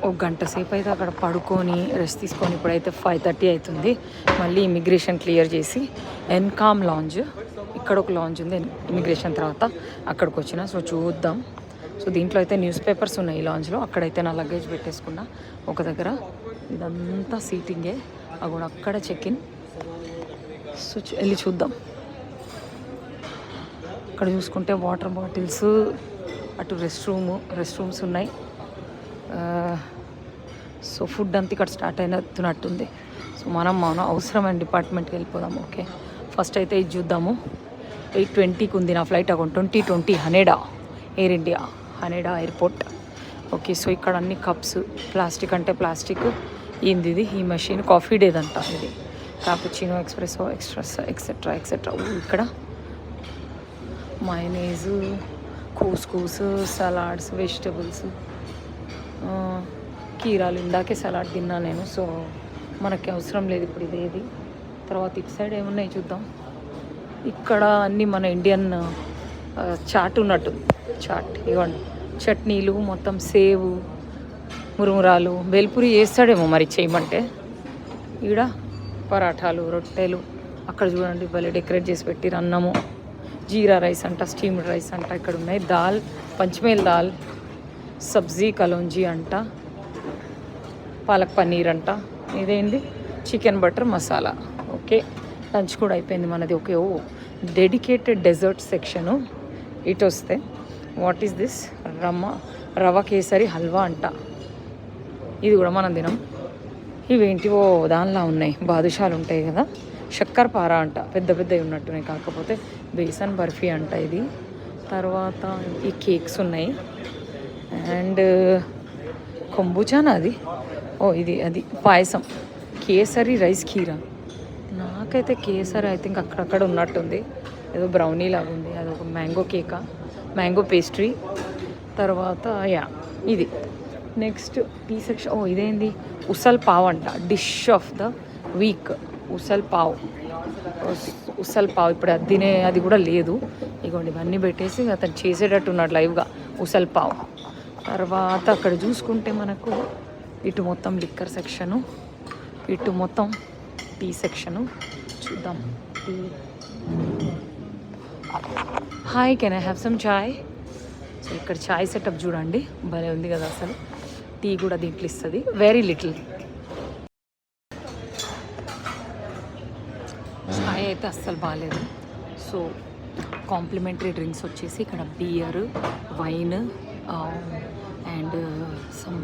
ఒక గంట సేపు అయితే అక్కడ పడుకొని రెస్ట్ తీసుకొని ఇప్పుడైతే 5:30 అవుతుంది. మళ్ళీ ఇమిగ్రేషన్ క్లియర్ చేసి ఎన్కామ్ లాంజ్, ఇక్కడ ఒక లాంజ్ ఉంది ఇమిగ్రేషన్ తర్వాత, అక్కడికి వచ్చిన. సో చూద్దాం. సో దీంట్లో అయితే న్యూస్ పేపర్స్ ఉన్నాయి ఈ లాంజ్లో. అక్కడైతే నా లగేజ్ పెట్టేసుకున్నా ఒక దగ్గర. ఇదంతా సీటింగే, అక్కడ అక్కడ చెక్ ఇన్. సో వెళ్ళి చూద్దాం. అక్కడ చూసుకుంటే వాటర్ బాటిల్స్, అటు రెస్ట్ రూమ్స్ ఉన్నాయి. సో ఫుడ్ అంతా ఇక్కడ స్టార్ట్ అయినట్టుంది. సో మనం అవసరమైన డిపార్ట్మెంట్కి వెళ్ళిపోదాం. ఓకే, ఫస్ట్ అయితే ఇది చూద్దాము. 8:20కి ఉంది నా flight. Account 2020 Haneda air India, Haneda airport. Okay, so ఇక్కడ అన్ని కప్స్, ప్లాస్టిక్ అంటే ప్లాస్టిక్. ఏంది ఇది? ఈ మెషిన్ కాఫీ డేదంట ఇది. Cappuccino, ఎక్స్ప్రెసో, etcetera. ఇక్కడ మైనీస్, కూస్, సలాడ్స్, వెజిటబుల్స్, కీరాలు. ఇందాకే సలాడ్ తిన్నా నేను. సో మనకి అవసరం లేదు ఇప్పుడు ఇదేది. తర్వాత ఇటు సైడ్ ఏమున్నాయి చూద్దాం. ఇక్కడ అన్నీ మన ఇండియన్ చాట్ ఉన్నట్టు. చాట్ ఇవ్వండి, చట్నీలు, మొత్తం సేవు, మురుమురాలు, బేల్పూరి చేస్తాడేమో మరి చేయమంటే. ఈడ పరాఠాలు, రొట్టెలు. అక్కడ చూడండి భలే డెకరేట్ చేసి పెట్టిరు. అన్నము, జీరా రైస్ అంట, స్టీమ్డ్ రైస్ అంట. ఇక్కడ ఉన్నాయి దాల్, పంచమేల్ దాల్, సబ్జీ కలోంజీ అంట, పాలక్ పన్నీర్ అంట. ఇదేంటి? Chicken butter masala. Okay, lunch కూడా అయిపోయింది మనది. Okay, dedicated dessert section. ఇటు వస్తే what is this? Rava kesari halwa అంట. ఇది కూడా మనం తినం. ఇవేంటివో దానిలా ఉన్నాయి, బాదుషాలు ఉంటాయి కదా, చక్కర పార అంట. పెద్దవి ఉన్నట్టున్నాయి, కాకపోతే బేసన్ బర్ఫీ అంట ఇది. తర్వాత ఈ కేక్స్ ఉన్నాయి. అండ్ కొంబుచానా అది? అది పాయసం, కేసరి రైస్ కీరా. నాకైతే కేసరి ఐ థింక్ అక్కడక్కడ ఉన్నట్టుంది. ఏదో బ్రౌనీ లాగా ఉంది. అదొక మ్యాంగో కేకా, మ్యాంగో పేస్ట్రీ. తర్వాత ఇది నెక్స్ట్ టీ సెక్షన్. ఇదేంది? ఉసల్ పావ్ అంట, dish of the week. Usal pav ఇప్పుడు అది కూడా లేదు. ఇగోండి ఇవన్నీ పెట్టేసి అతను చేసేటట్టు ఉన్నాడు లైవ్గా ఉసల్ పావ్. తర్వాత అక్కడ చూసుకుంటే మనకు ఇటు మొత్తం లిక్కర్ సెక్షను, ఇటు మొత్తం టీ సెక్షను. చూద్దాం. Hi, can I have some chai? So ఇక్కడ చాయ్ సెటప్ చూడండి, భలే ఉంది కదా అసలు. టీ కూడా దీంట్లో ఇస్తుంది, వెరీ లిటిల్. చాయ్ అయితే అస్సలు బాగాలేదు. సో కాంప్లిమెంటరీ డ్రింక్స్ వచ్చేసి ఇక్కడ బియర్, వైన్ అండ్ సమ్